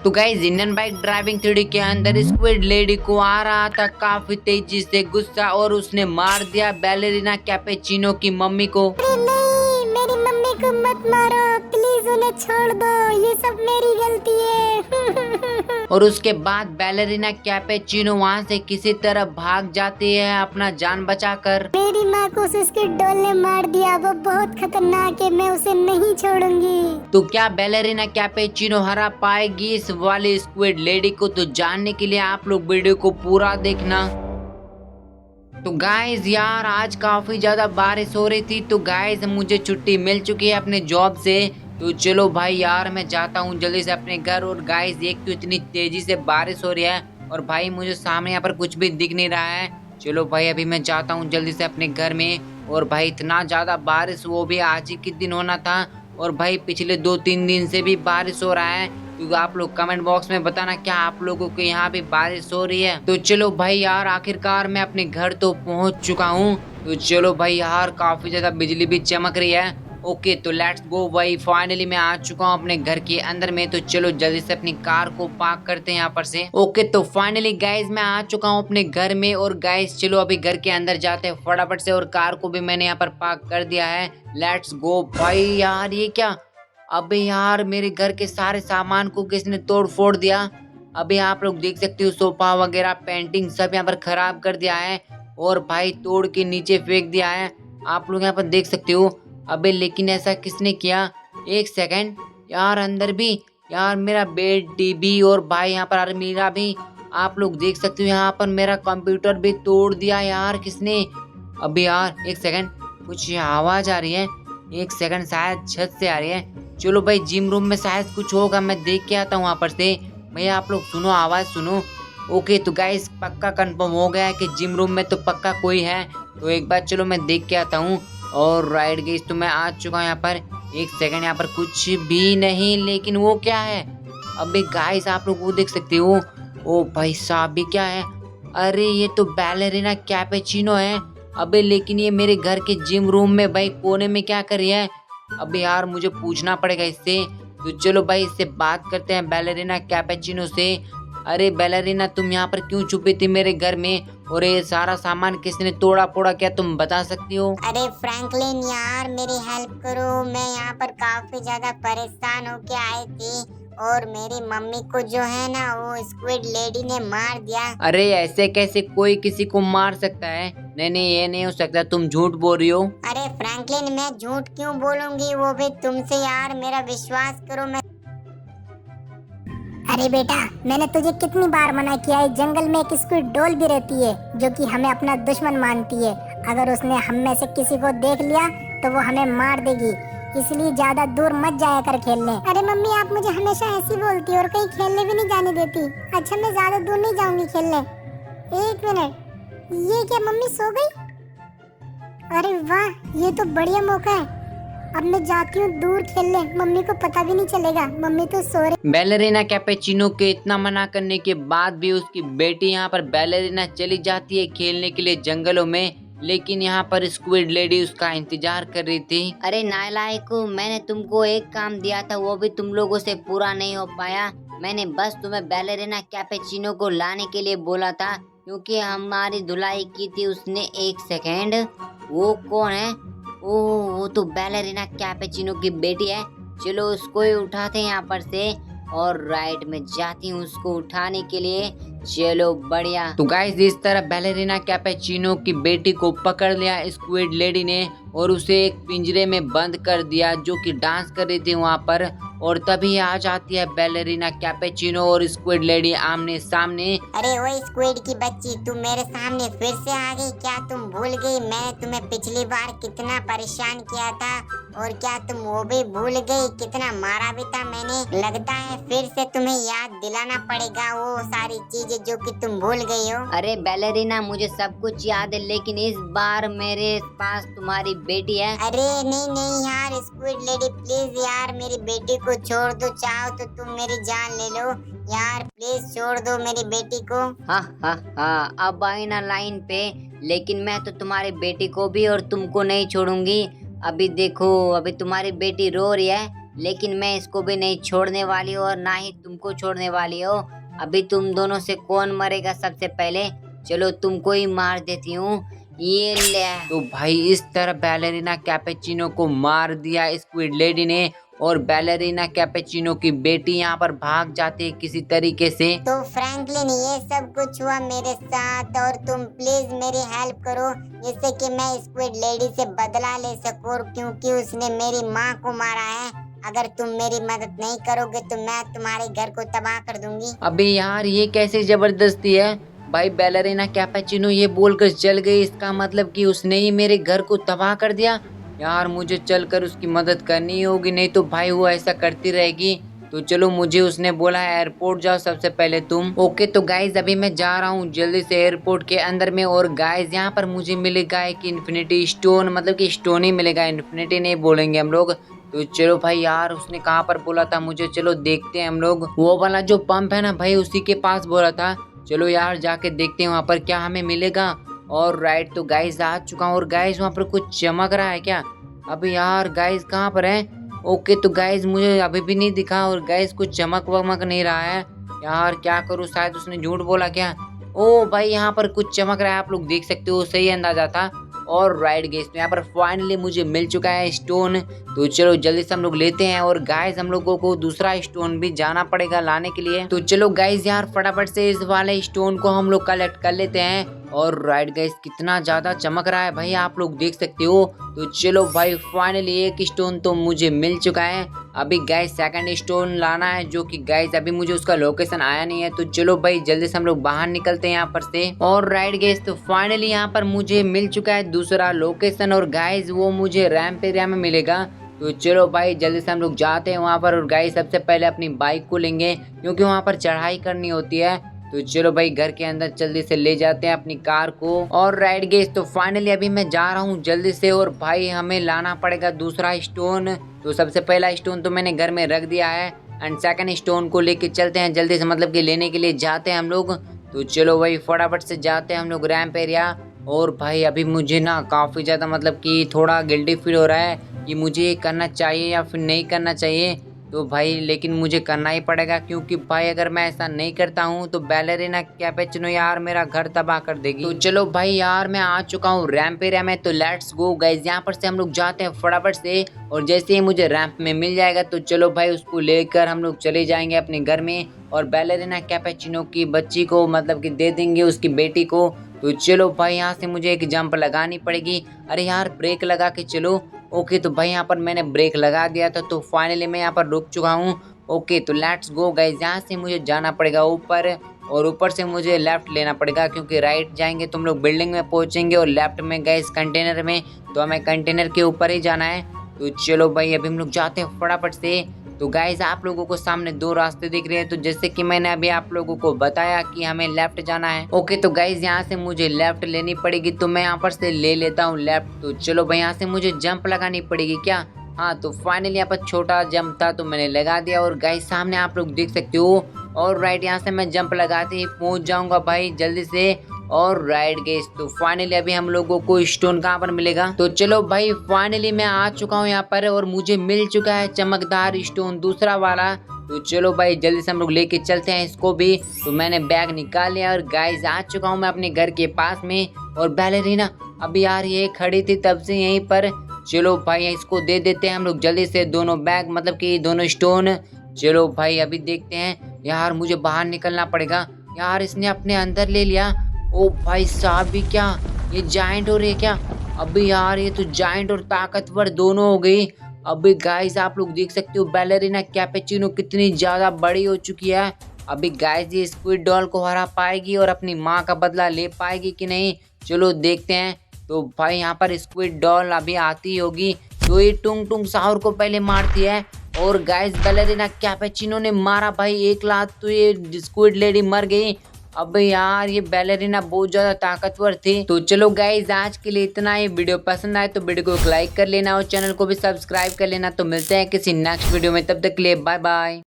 तो guys Indian bike driving theory के अंदर स्क्विड लेडी को आ रहा था काफी तेजी से गुस्सा और उसने मार दिया बैलेरिना कैपेचिनो की मम्मी को। अरे नहीं, मेरी मम्मी को मत मारो प्लीज, उन्हें छोड़ दो, ये सब मेरी गलती है। और उसके बाद बैलेरिना कैपेचिनो वहाँ से किसी तरह भाग जाती है अपना जान बचाकर। मेरी माँ को उसके डोल ने मार दिया, वो बहुत खतरनाक है, मैं उसे नहीं छोड़ूंगी। तो क्या बैलेरिना कैपेचिनो हरा पाएगी इस वाली स्क्विड लेडी को? तो जानने के लिए आप लोग वीडियो को पूरा देखना। तो गाइज यार आज काफी ज्यादा बारिश हो रही थी, तो गाइज मुझे छुट्टी मिल चुकी है अपने जॉब से। तो चलो भाई यार मैं जाता हूँ जल्दी से अपने घर। और गाइज एक तो इतनी तेजी से बारिश हो रही है और भाई मुझे सामने यहाँ पर कुछ भी दिख नहीं रहा है। चलो भाई अभी मैं जाता हूँ जल्दी से अपने घर में। और भाई इतना ज्यादा बारिश, वो भी आज ही के दिन होना था और भाई पिछले 2-3 दिन से भी बारिश हो रहा है। तो आप लोग कमेंट बॉक्स में बताना क्या आप लोगों को यहाँ पे बारिश हो रही है। तो चलो भाई यार आखिरकार मैं अपने घर तो पहुँच चुका हूँ। तो चलो भाई यार काफी ज्यादा बिजली भी चमक रही है। ओके तो लेट्स गो भाई, फाइनली मैं आ चुका हूँ अपने घर के अंदर में। तो चलो जल्दी से अपनी कार को पार्क करते हैं यहाँ पर से। ओके तो फाइनली गाइज मैं आ चुका हूँ अपने घर में। और गाइज चलो अभी घर के अंदर जाते हैं फटाफट से। और कार को भी मैंने यहाँ पर पार्क कर दिया है। लेट्स गो भाई। यार ये क्या, अबे यार मेरे घर के सारे सामान को किसने तोड़ फोड़ दिया। अभी आप लोग देख सकते हो सोफा वगैरह पेंटिंग सब यहाँ पर खराब कर दिया है और भाई तोड़ के नीचे फेंक दिया है। आप लोग यहाँ पर देख सकते हो। अबे लेकिन ऐसा किसने किया? एक सेकंड यार, अंदर भी यार मेरा बेड टीवी और भाई यहाँ पर अलमीरा भी आप लोग देख सकते हो। यहाँ पर मेरा कंप्यूटर भी तोड़ दिया यार किसने। अबे यार एक सेकंड, कुछ आवाज आ रही है। एक सेकंड, शायद छत से आ रही है। चलो भाई जिम रूम में शायद कुछ होगा, मैं देख के आता हूँ वहाँ पर से। भैया आप लोग सुनो, आवाज सुनो। ओके तो गाइस पक्का कंफर्म हो गया है कि जिम रूम में तो पक्का कोई है। तो एक बार चलो मैं देख के आता हूँ। और राइट गाइस तो मैं आ चुका हूँ यहाँ पर। एक सेकंड, यहाँ पर कुछ भी नहीं, लेकिन वो क्या है? अबे गाइस आप लोग वो देख सकते हो। ओ भाई साहब भी क्या है? अरे ये तो बैलेरिना कैपेचिनो है। अबे लेकिन ये मेरे घर के जिम रूम में भाई कोने में क्या कर रही है? अबे यार मुझे पूछना पड़ेगा इससे। तो चलो भाई इससे बात करते हैं बैलेरिना कैपेचिनो से। अरे बैलेरिना तुम यहाँ पर क्यों छुपी थी मेरे घर में? और ये सारा सामान किसने तोड़ा फोड़ा, क्या तुम बता सकती हो? अरे फ्रैंकलिन यार मेरी हेल्प करो, मैं यहाँ पर काफी ज्यादा परेशान होके आई थी और मेरी मम्मी को जो है ना वो स्क्विड लेडी ने मार दिया। अरे ऐसे कैसे कोई किसी को मार सकता है? नहीं नहीं ये नहीं हो सकता, तुम झूठ बोल रही हो। अरे फ्रैंकलिन मैं झूठ क्यों बोलूंगी, वो भी तुमसे यार, मेरा विश्वास करो। मैं अरे बेटा मैंने तुझे कितनी बार मना किया है, जंगल में एक स्क्विड डॉल भी रहती है जो कि हमें अपना दुश्मन मानती है। अगर उसने हम में से किसी को देख लिया तो वो हमें मार देगी, इसलिए ज्यादा दूर मत जाया कर खेलने। अरे मम्मी आप मुझे हमेशा ऐसी बोलती और कहीं खेलने भी नहीं जाने देती। अच्छा मैं ज्यादा दूर नहीं जाऊंगी खेलने। एक मिनट, ये क्या मम्मी सो गई? अरे वाह ये तो बढ़िया मौका है, अब मैं जाती हूँ दूर खेलने, मम्मी को पता भी नहीं चलेगा, मम्मी तो सो रही। बैलेरिना कैपेचिनो के इतना मना करने के बाद भी उसकी बेटी यहाँ पर बैलेरिना चली जाती है खेलने के लिए जंगलों में। लेकिन यहाँ पर स्क्विड लेडी उसका इंतजार कर रही थी। अरे नालायको, मैंने तुमको एक काम दिया था वो भी तुम लोगों से पूरा नहीं हो पाया। मैंने बस तुम्हें बैलेरिना कैपेचिनो को लाने के लिए बोला था क्योंकि हमारी धुलाई की थी उसने। एक सेकेंड, वो कौन है? ओह वो तो बैलेरिना कैपेचिनो की बेटी है। चलो उसको ही उठाते हैं यहाँ पर से। और राइट में जाती हूँ उसको उठाने के लिए। चलो बढ़िया। तो गाइस इस तरह बैलेरिना कैपेचिनो की बेटी को पकड़ लिया स्क्विड लेडी ने और उसे एक पिंजरे में बंद कर दिया जो कि डांस कर रही थी वहाँ पर। और तभी आ जाती है बैलेरिना कैपेचिनो और स्क्विड लेडी आमने सामने। अरे ओए स्क्विड की बच्ची, तुम मेरे सामने फिर से आ गई क्या? तुम भूल गई मैंने तुम्हें पिछली बार कितना परेशान किया था? और क्या तुम वो भी भूल गई? कितना मारा भी था मैंने। लगता है फिर से तुम्हें याद दिलाना पड़ेगा वो सारी चीजें जो कि तुम भूल गई हो। अरे बैलेरिना मुझे सब कुछ याद है, लेकिन इस बार मेरे पास तुम्हारी बेटी है। अरे नहीं नहीं यार स्क्विड लेडी प्लीज यार मेरी बेटी को छोड़ दो, चाहो तो तुम मेरी जान ले लो यार, प्लीज छोड़ दो मेरी बेटी को। हाँ अब आई ना लाइन पे, लेकिन मैं तो तुम्हारी बेटी को भी और तुमको नहीं छोड़ूंगी। अभी देखो अभी तुम्हारी बेटी रो रही है, लेकिन मैं इसको भी नहीं छोड़ने वाली हूँ और ना ही तुमको छोड़ने वाली हो। अभी तुम दोनों से कौन मरेगा सबसे पहले? चलो तुमको ही मार देती हूँ। ये ले। तो भाई इस तरह बैलेरिना कैपेचिनो को मार दिया स्क्विड लेडी ने और बैलेरिना कैपेचिनो की बेटी यहाँ पर भाग जाती है किसी तरीके से। तो फ्रैंकलिन ये सब कुछ हुआ मेरे साथ और तुम प्लीज मेरी हेल्प करो जिससे कि मैं स्क्विड लेडी से बदला ले सकूं, क्योंकि उसने मेरी माँ को मारा है। अगर तुम मेरी मदद नहीं करोगे तो मैं तुम्हारे घर को तबाह कर दूंगी। अबे यार ये कैसे जबरदस्ती है भाई। बैलेरिना कैपेचिनो ये बोलकर चल गई, इसका मतलब कि उसने ही मेरे घर को तबाह कर दिया। यार मुझे चलकर उसकी मदद करनी होगी, नहीं तो भाई वो ऐसा करती रहेगी। तो चलो मुझे उसने बोला है एयरपोर्ट जाओ सबसे पहले तुम। ओके तो गाइज अभी मैं जा रहा हूँ जल्दी से एयरपोर्ट के अंदर में। और गाइज यहाँ पर मुझे मिलेगा एक इन्फिनिटी स्टोन, मतलब कि स्टोन ही मिलेगा, इन्फिनिटी नहीं बोलेंगे हम लोग। तो चलो भाई यार उसने कहाँ पर बोला था मुझे, चलो देखते हैं हम लोग। वो वाला जो पंप है ना भाई उसी के पास बोला था। चलो यार जाके देखते हैं वहाँ पर क्या हमें मिलेगा। और राइट तो गाइज आ चुका हूँ और गाइज वहाँ पर कुछ चमक रहा है क्या? अबे यार गाइज कहाँ पर है? ओके तो गाइज मुझे अभी भी नहीं दिखा और गाइज कुछ चमक वमक नहीं रहा है। यार क्या करूँ, शायद उसने झूठ बोला क्या? ओ भाई यहाँ पर कुछ चमक रहा है, आप लोग देख सकते हो, सही अंदाजा था। और राइट गाइस तो यहाँ पर फाइनली मुझे मिल चुका है स्टोन। तो चलो जल्दी से हम लोग लेते हैं। और गाइस हम लोगों को दूसरा स्टोन भी जाना पड़ेगा लाने के लिए। तो चलो गाइस यार फटाफट से इस वाले स्टोन को हम लोग कलेक्ट कर लेते हैं। और राइट गाइस कितना ज्यादा चमक रहा है भाई, आप लोग देख सकते हो। तो चलो भाई फाइनली एक स्टोन तो मुझे मिल चुका है। अभी गाइस सेकंड स्टोन लाना है, जो कि गाइस अभी मुझे उसका लोकेशन आया नहीं है। तो चलो भाई जल्दी से हम लोग बाहर निकलते हैं यहाँ पर से। और राइट गाइस तो फाइनली यहाँ पर मुझे मिल चुका है दूसरा लोकेशन और गाइस वो मुझे रैम्प एरिया में मिलेगा। तो चलो भाई जल्दी से हम लोग जाते हैं वहाँ पर। और गाइस सबसे पहले अपनी बाइक को लेंगे क्योंकि वहाँ पर चढ़ाई करनी होती है। तो चलो भाई घर के अंदर जल्दी से ले जाते हैं अपनी कार को। और राइट गाइस तो फाइनली अभी मैं जा रहा हूँ जल्दी से। और भाई हमें लाना पड़ेगा दूसरा स्टोन। तो सबसे पहला स्टोन तो मैंने घर में रख दिया है एंड सेकंड स्टोन को लेके चलते हैं जल्दी से, मतलब कि लेने के लिए जाते हैं हम लोग। तो चलो भाई फटाफट से जाते हैं हम लोग रैम्प एरिया। और भाई अभी मुझे ना काफ़ी ज़्यादा मतलब कि थोड़ा गिल्टी फील हो रहा है कि मुझे ये करना चाहिए या फिर नहीं करना चाहिए। तो भाई लेकिन मुझे करना ही पड़ेगा क्योंकि भाई अगर मैं ऐसा नहीं करता हूँ तो बैलेरिना कैपेचिनो यार मेरा घर तबाह कर देगी। तो चलो भाई यार मैं आ चुका हूँ रैम्प एरिया में। तो लेट्स गो गाइस, यहाँ पर से हम लोग जाते हैं फटाफट से। और जैसे ही मुझे रैम्प में मिल जाएगा तो चलो भाई उसको लेकर हम लोग चले जाएंगे अपने घर में और बैलेरिना कैपेचिनो की बच्ची को मतलब कि दे देंगे उसकी बेटी को। तो चलो भाई यहाँ से मुझे एक जंप लगानी पड़ेगी। अरे यार ब्रेक लगा के चलो। ओके तो भाई यहाँ पर मैंने ब्रेक लगा दिया था तो फाइनली मैं यहाँ पर रुक चुका हूँ। ओके तो लेट्स गो गाइस, यहाँ से मुझे जाना पड़ेगा ऊपर और ऊपर से मुझे लेफ्ट लेना पड़ेगा क्योंकि राइट जाएंगे तो हम लोग बिल्डिंग में पहुँचेंगे और लेफ्ट में गाइस कंटेनर में, तो हमें कंटेनर के ऊपर ही जाना है। तो चलो भाई अभी हम लोग जाते हैं फटाफट से। तो गाइस आप लोगों को सामने दो रास्ते दिख रहे हैं, तो जैसे कि मैंने अभी आप लोगों को बताया कि हमें लेफ्ट जाना है। ओके तो गाइस यहाँ से मुझे लेफ्ट लेनी पड़ेगी, तो मैं यहाँ पर से ले लेता हूँ लेफ्ट। तो चलो भाई यहाँ से मुझे जंप लगानी पड़ेगी क्या? हाँ तो फाइनली यहाँ पर छोटा जंप था तो मैंने लगा दिया। और गाइस सामने आप लोग देख सकते हो। और राइट यहाँ से मैं जंप लगाते ही पहुँच जाऊँगा भाई जल्दी से। और राइट गाइस तो फाइनली अभी हम लोगों को स्टोन कहाँ पर मिलेगा? तो चलो भाई फाइनली मैं आ चुका हूँ यहाँ पर और मुझे मिल चुका है चमकदार स्टोन दूसरा वाला। तो चलो भाई जल्दी से हम लोग लेके चलते हैं इसको भी। तो मैंने बैग निकाल लिया और गाइस आ चुका हूँ मैं अपने घर के पास में। और बैलेरिना अभी यार ये खड़ी थी तब से यहीं पर। चलो भाई इसको दे देते हैं हम लोग जल्दी से दोनों बैग, मतलब कि दोनों स्टोन। चलो भाई अभी देखते हैं। यार मुझे बाहर निकलना पड़ेगा। यार इसने अपने अंदर ले लिया। ओ भाई साहब भी क्या ये जायंट हो रही है क्या? अभी यार ये तो जायंट और ताकतवर दोनों हो गई। अभी गाइस आप लोग देख सकते हो बैलेरिना कैपेचिनो कितनी ज्यादा बड़ी हो चुकी है। अभी गाइस ये स्क्विड डॉल को हरा पाएगी और अपनी माँ का बदला ले पाएगी कि नहीं, चलो देखते हैं। तो भाई यहाँ पर स्क्विड डॉल अभी आती होगी तो ये टुंग टुंग साहौर को पहले मारती है। और गाइस बैलेरिना कैपेचिनो ने मारा भाई एक लात, तो ये स्क्विड लेडी मर गई। अब यार ये बैलेरिना बहुत ज्यादा ताकतवर थी। तो चलो गाइज आज के लिए इतना ही। वीडियो पसंद आए तो वीडियो को लाइक कर लेना और चैनल को भी सब्सक्राइब कर लेना। तो मिलते हैं किसी नेक्स्ट वीडियो में, तब तक के लिए बाय बाय।